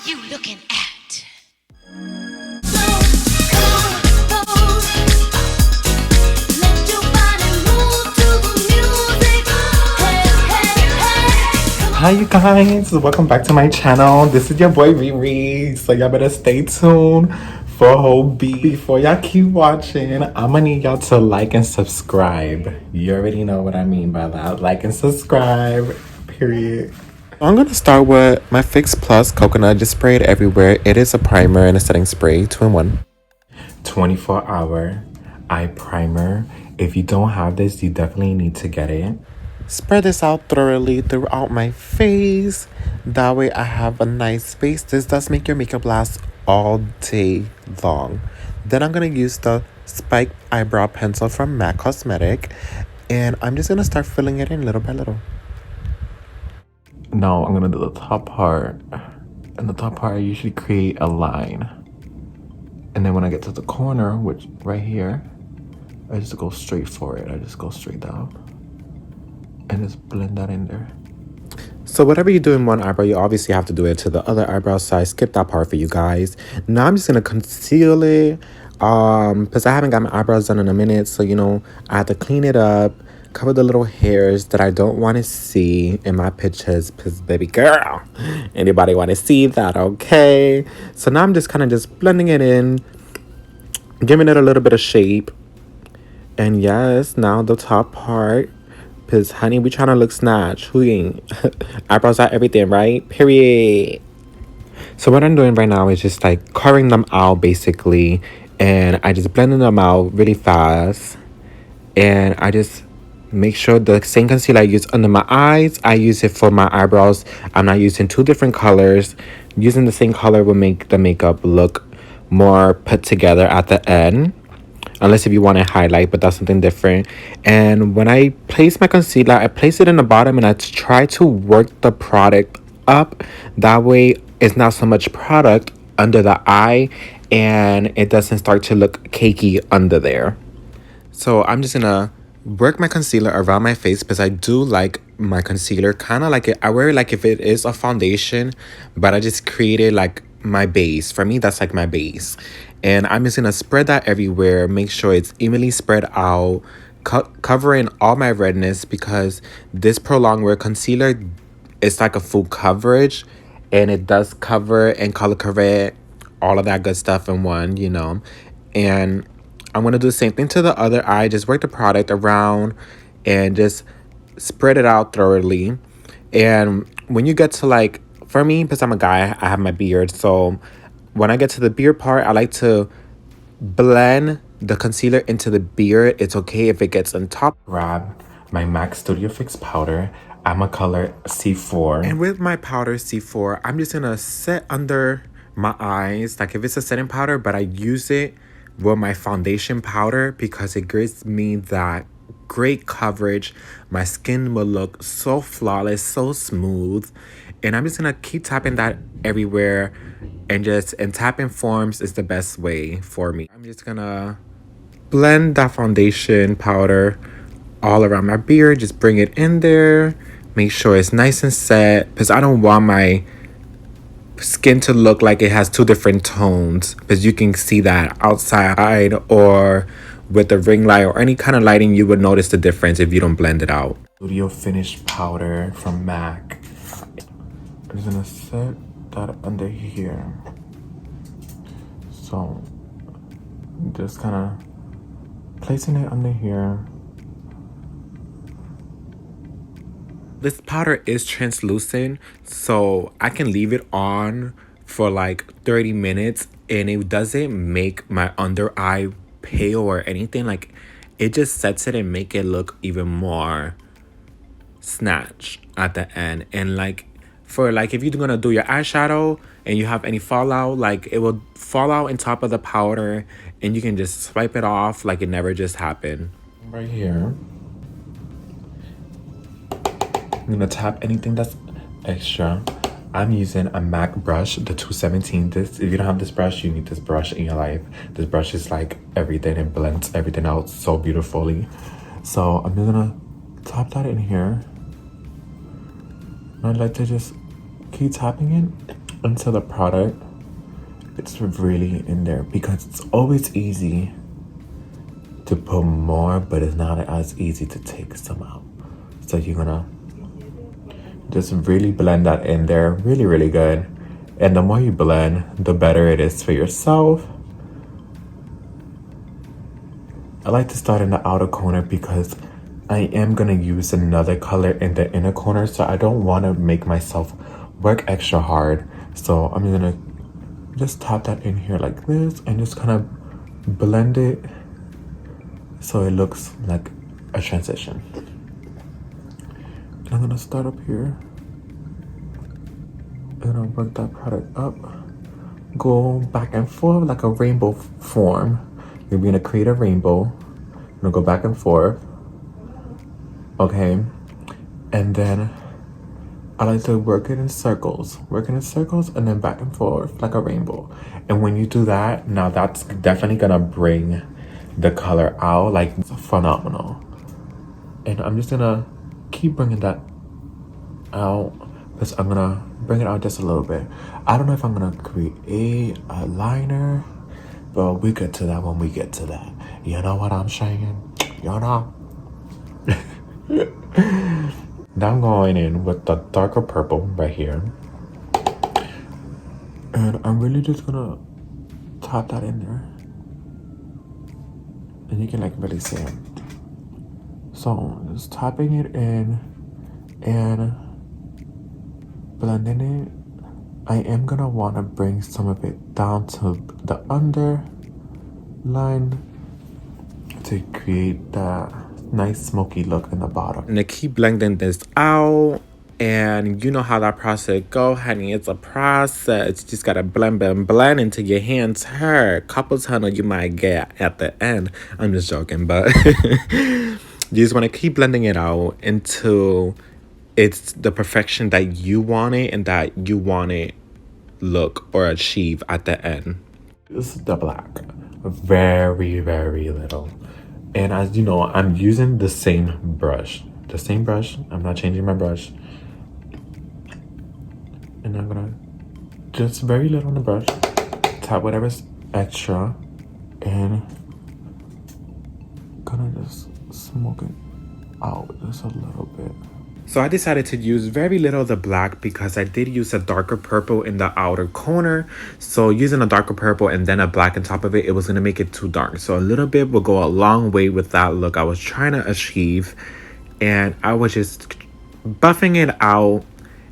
you looking at? Hi you guys, welcome back to my channel. This is your boy Riri, so y'all better stay tuned for a whole beat. Before y'all keep watching, I'm gonna need y'all to like and subscribe. You already know what I mean by that. Like and subscribe, period. I'm gonna start with my Fix Plus Coconut. Just spray it everywhere. It is a primer and a setting spray, 2-in-1. 24-hour eye primer. If you don't have this, you definitely need to get it. Spread this out thoroughly throughout my face. That way I have a nice face. This does make your makeup last all day long. Then I'm going to use the Spike Eyebrow Pencil from MAC Cosmetic. And I'm just going to start filling it in little by little. Now I'm going to do the top part. In the top part, I usually create a line. And then when I get to the corner, which right here, I just go straight for it. I just go straight down. And just blend that in there. So whatever you do in one eyebrow, you obviously have to do it to the other eyebrow, so I skipped that part for you guys. Now I'm just gonna conceal it, because I haven't got my eyebrows done in a minute, so you know I have to clean it up, cover the little hairs that I don't want to see in my pictures, because baby girl, anybody want to see that? Okay, so now I'm just kind of just blending it in, giving it a little bit of shape. And yes, now the top part. Because, honey, we trying to look snatch. Who ain't? Eyebrows are everything, right? Period. So what I'm doing right now is just, like, carving them out, basically. And I just blending them out really fast. And I just make sure the same concealer I use under my eyes, I use it for my eyebrows. I'm not using two different colors. Using the same color will make the makeup look more put together at the end. Unless if you want to highlight, but that's something different. And when I place my concealer, I place it in the bottom and I try to work the product up. That way it's not so much product under the eye and it doesn't start to look cakey under there. So I'm just gonna work my concealer around my face because I do like my concealer kind of like it. I wear it like if it is a foundation, but I just created like my base. For me, that's like my base. And I'm just gonna spread that everywhere, make sure it's evenly spread out, covering all my redness, because this prolonged wear concealer is like a full coverage and it does cover and color correct all of that good stuff in one, you know. And I'm going to do the same thing to the other eye. Just work the product around and just spread it out thoroughly. And when you get to like, for me, because I'm a guy, I have my beard. So when I get to the beard part, I like to blend the concealer into the beard. It's okay if it gets on top. Grab my MAC Studio Fix powder. I'm a color C4. And with my powder C4, I'm just going to set under my eyes. Like if it's a setting powder, but I use it with my foundation powder because it gives me that great coverage. My skin will look so flawless, so smooth. And I'm just gonna keep tapping that everywhere, and tapping forms is the best way for me. I'm just gonna blend that foundation powder all around my beard. Just bring it in there, make sure it's nice and set, because I don't want my skin to look like it has two different tones, because you can see that outside or with the ring light or any kind of lighting, you would notice the difference if you don't blend it out. Studio Finish powder from MAC. I'm just gonna set that under here. So just kind of placing it under here. This powder is translucent, so I can leave it on for like 30 minutes and it doesn't make my under eye pale or anything. Like it just sets it and make it look even more snatch at the end. And like for like if you're gonna do your eyeshadow and you have any fallout, like it will fall out on top of the powder and you can just swipe it off like it never just happened. Right here, I'm gonna tap anything that's extra. I'm using a MAC brush, the 217. This, if you don't have this brush, you need this brush in your life. This brush is like everything. It blends everything out so beautifully. So I'm just gonna tap that in here. I'd like to just keep tapping it into the product, it's really in there because it's always easy to put more, but it's not as easy to take some out. So you're gonna just really blend that in there really, really good. And the more you blend, the better it is for yourself. I like to start in the outer corner because I am gonna use another color in the inner corner, so I don't want to make myself work extra hard. So I'm gonna just tap that in here like this and just kind of blend it so it looks like a transition. And I'm gonna start up here and I'll work that product up, go back and forth like a rainbow form. You're gonna create a rainbow. I'm gonna go back and forth. Okay, and then I like to work it in circles, and then back and forth like a rainbow. And when you do that, now that's definitely gonna bring the color out like it's phenomenal. And I'm just gonna keep bringing that out because I'm gonna bring it out just a little bit. I don't know if I'm gonna create a liner, but we get to that when we get to that. You know what I'm saying? You know? Now I'm going in with the darker purple right here. And I'm really just gonna tap that in there. And you can like really see it. So just tapping it in and blending it. I am gonna wanna bring some of it down to the underline to create that nice smoky look in the bottom. And to keep blending this out, and you know how that process go, honey. It's a process. You just gotta blend until your hands hurt. Couple tunnel you might get at the end. I'm just joking, but you just want to keep blending it out until it's the perfection that you want it and that you want it look or achieve at the end. This is the black, very, very little. And as you know, I'm using the same brush. I'm not changing my brush. And I'm gonna just very little on the brush, tap whatever's extra, and gonna just smoke it out just a little bit. So I decided to use very little of the black because I did use a darker purple in the outer corner. So using a darker purple and then a black on top of it, it was going to make it too dark. So a little bit will go a long way with that look I was trying to achieve. And I was just buffing it out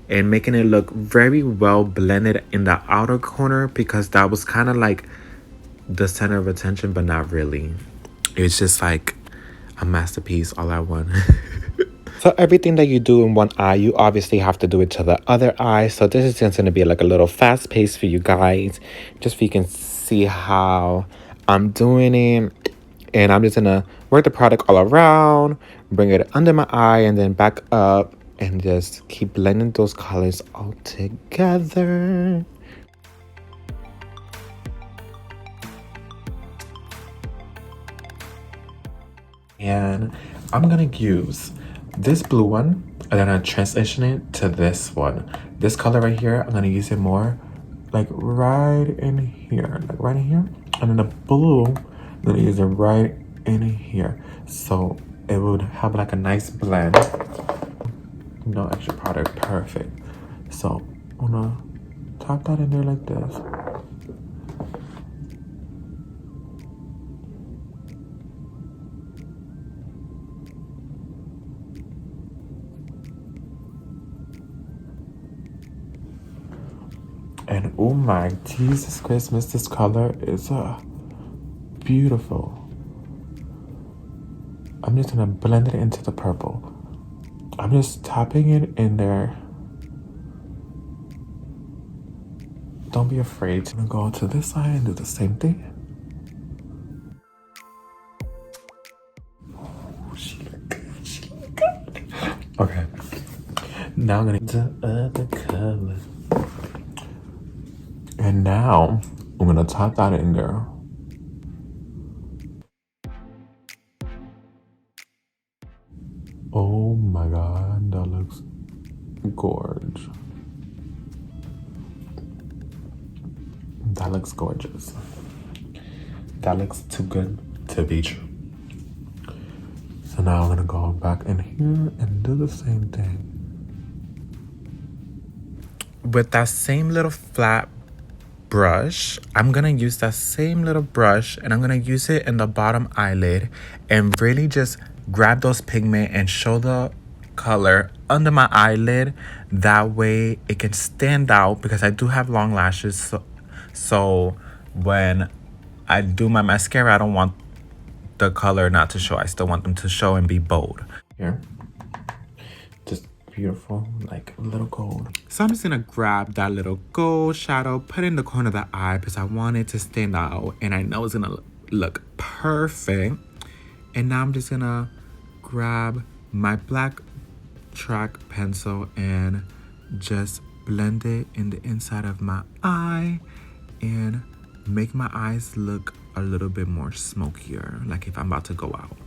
and making it look very well blended in the outer corner because that was kind of like the center of attention, but not really. It's just like a masterpiece all at once. So everything that you do in one eye, you obviously have to do it to the other eye. So this is just going to be like a little fast pace for you guys, just so you can see how I'm doing it. And I'm just going to work the product all around, bring it under my eye and then back up and just keep blending those colors all together. And I'm going to use this blue one and then I transition it to this one. This color right here, I'm gonna use it more like right in here. And then the blue, I'm gonna use it right in here. So it would have like a nice blend. No extra product, perfect. So I'm gonna tap that in there like this. And oh my Jesus Christmas, this color is beautiful. I'm just gonna blend it into the purple. I'm just tapping it in there. Don't be afraid. I'm gonna go to this side and do the same thing. Oh, she look good. Okay. Now I'm gonna do the other color. And now I'm gonna tap that in there. Oh my god, that looks gorge. That looks gorgeous. That looks too good to be true. So now I'm gonna go back in here and do the same thing. With that same little flat brush, I'm gonna use that same little brush and I'm gonna use it in the bottom eyelid and really just grab those pigment and show the color under my eyelid. That way it can stand out because I do have long lashes. So when I do my mascara, I don't want the color not to show. I still want them to show and be bold. Here. Just beautiful, like a little gold. So I'm just gonna grab that little gold shadow, put it in the corner of the eye because I want it to stand out and I know it's gonna look perfect. And now I'm just gonna grab my black track pencil and just blend it in the inside of my eye and make my eyes look a little bit more smokier, like if I'm about to go out.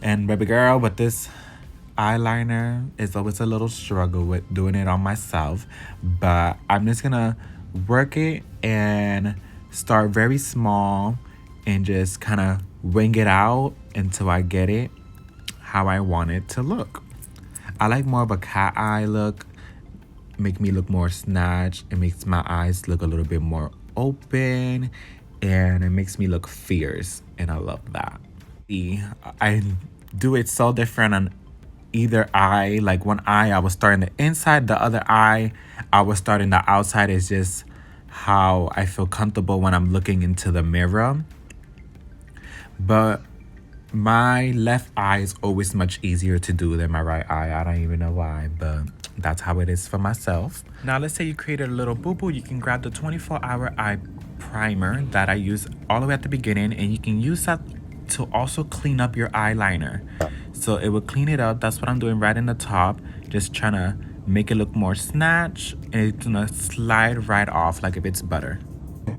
And baby girl, with this eyeliner, it's always a little struggle with doing it on myself, but I'm just gonna work it and start very small and just kind of wing it out until I get it how I want it to look. I like more of a cat eye look, make me look more snatched. It makes my eyes look a little bit more open and it makes me look fierce, and I love that. I do it so different on either eye. Like one eye I was starting the inside, the other eye I was starting the outside. Is just how I feel comfortable when I'm looking into the mirror. But my left eye is always much easier to do than my right eye. I don't even know why, but that's how it is for myself. Now let's say you created a little boo-boo. You can grab the 24-hour eye primer that I use all the way at the beginning, and you can use that to also clean up your eyeliner. So it will clean it up. That's what I'm doing right in the top, just trying to make it look more snatched, and it's gonna slide right off like if it's butter.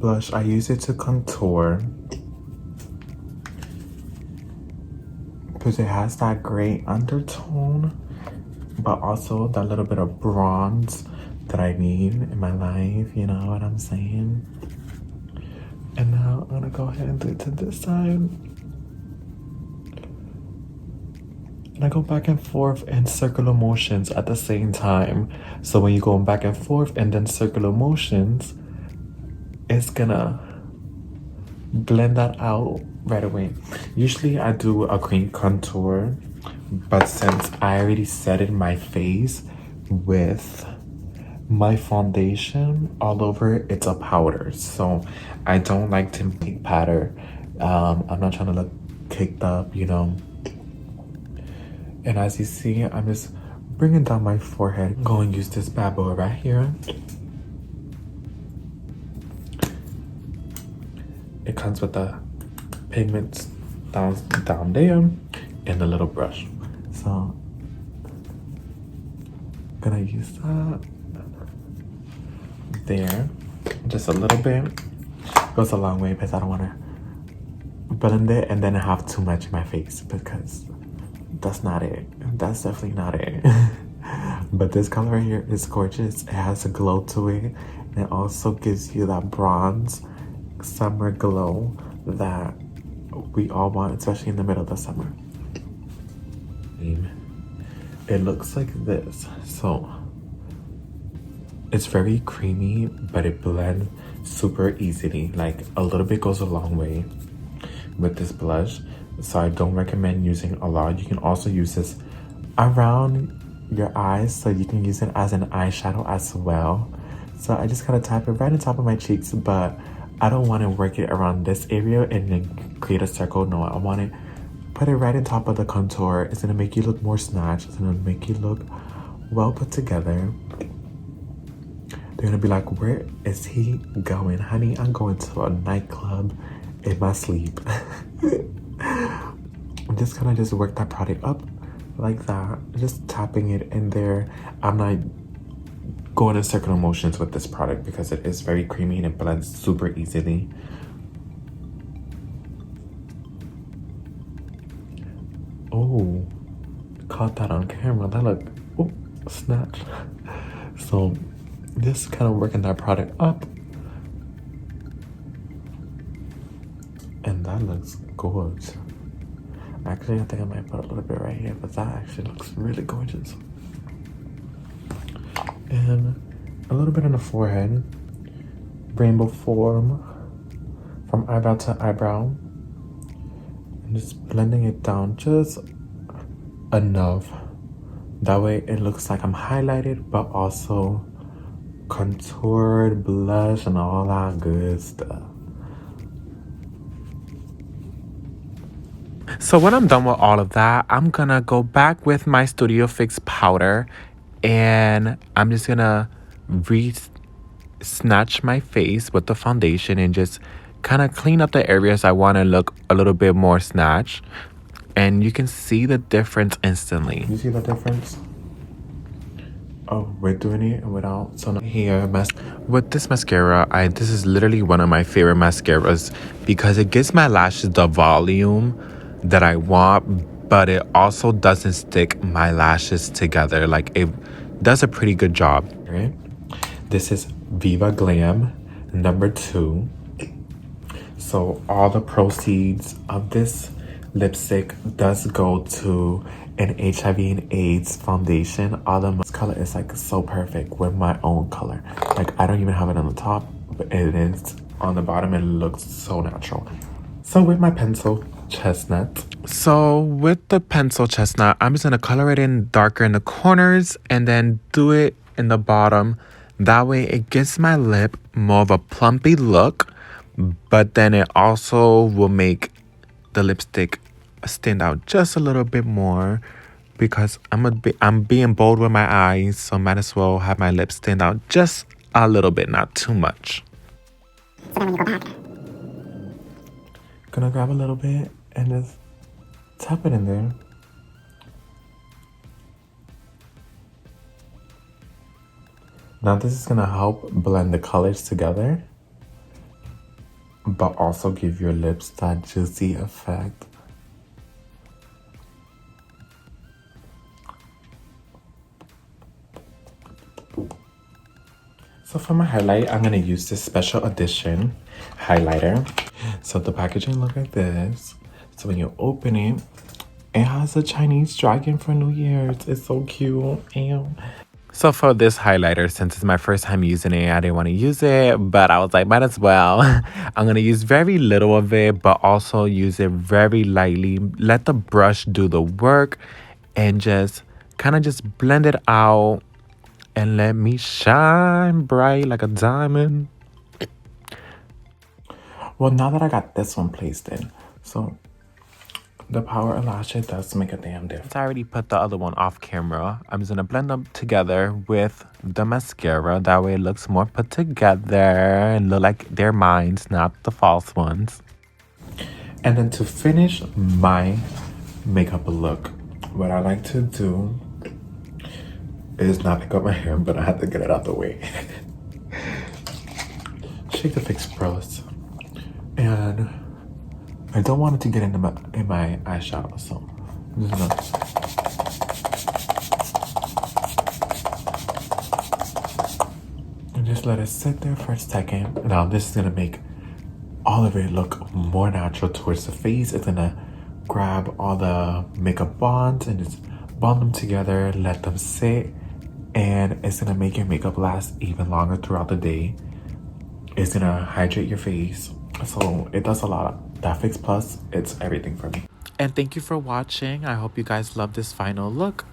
Blush, I use it to contour because it has that gray undertone, but also that little bit of bronze that I need in my life, you know what I'm saying? And now I'm gonna go ahead and do it to this side. And I go back and forth in circular motions at the same time. So when you go back and forth and then circular motions, it's gonna blend that out right away. Usually I do a cream contour, but since I already set in my face with my foundation all over, it's a powder, so I don't like to make powder. I'm not trying to look caked up, you know. And as you see, I'm just bringing down my forehead. Go and use this bad boy right here. It comes with the pigments down there and the little brush. So I'm gonna use that there, just a little bit. Goes a long way because I don't want to blend it and then have too much in my face, because that's not it. That's definitely not it. But this color right here is gorgeous. It has a glow to it, and it also gives you that bronze summer glow that we all want, especially in the middle of the summer. It looks like this. So it's very creamy, but it blends super easily. Like a little bit goes a long way with this blush. So I don't recommend using a lot. You can also use this around your eyes, so you can use it as an eyeshadow as well. So I just kind of tap it right on top of my cheeks, but I don't want to work it around this area and then create a circle. No, I want to put it right on top of the contour. It's gonna make you look more snatched. It's gonna make you look well put together. They're gonna be like, where is he going? Honey, I'm going to a nightclub in my sleep. I'm just gonna just work that product up like that, just tapping it in there. I'm not going in circular motions with this product because it is very creamy and it blends super easily. Oh, caught that on camera. That looked, oh, snatch. So just kind of working that product up And that looks gorgeous. Actually, I think I might put a little bit right here, but that actually looks really gorgeous. And a little bit on the forehead. Rainbow form from eyebrow to eyebrow. And just blending it down just enough. That way it looks like I'm highlighted, but also contoured, blush, and all that good stuff. So when I'm done with all of that, I'm gonna go back with my Studio Fix powder and I'm just gonna snatch my face with the foundation and just kind of clean up the areas I want to look a little bit more snatched. And you can see the difference instantly. You see the difference? Oh, we're doing it without. So here, with this mascara, this is literally one of my favorite mascaras because it gives my lashes the volume that I want, but it also doesn't stick my lashes together. Like, it does a pretty good job. Right? This is Viva Glam #2. So all the proceeds of this lipstick does go to an HIV and AIDS foundation. All the color is like so perfect with my own color. Like, I don't even have it on the top, but it is on the bottom and it looks so natural. So with my pencil chestnut. So with the pencil chestnut, I'm just gonna color it in darker in the corners and then do it in the bottom. That way it gives my lip more of a plumpy look, but then it also will make the lipstick stand out just a little bit more because I'm being bold with my eyes, so might as well have my lips stand out just a little bit, not too much. So then when you go back, gonna grab a little bit and just tap it in there. Now this is gonna help blend the colors together, but also give your lips that juicy effect. So for my highlight, I'm gonna use this special edition highlighter. So the packaging looks like this. So when you open it, it has a Chinese dragon for New Year's. It's so cute. Ew. So for this highlighter, since it's my first time using it, I didn't want to use it, but I was like, might as well. I'm going to use very little of it, but also use it very lightly. Let the brush do the work and just kind of just blend it out and let me shine bright like a diamond. Well, now that I got this one placed in, so the power of lashes does make a damn difference. I already put the other one off camera. I'm just gonna blend them together with the mascara. That way it looks more put together and look like they're mine, not the false ones. And then to finish my makeup look, what I like to do is not pick up my hair, but I have to get it out the way. Shake the Fix brush. And I don't want it to get into my eyeshadow, so I'm just gonna and just let it sit there for a second. Now this is gonna make all of it look more natural towards the face. It's gonna grab all the makeup bonds and just bond them together, let them sit, and it's gonna make your makeup last even longer throughout the day. It's gonna hydrate your face. So it does a lot. That Fix Plus, it's everything for me. And thank you for watching. I hope you guys love this final look.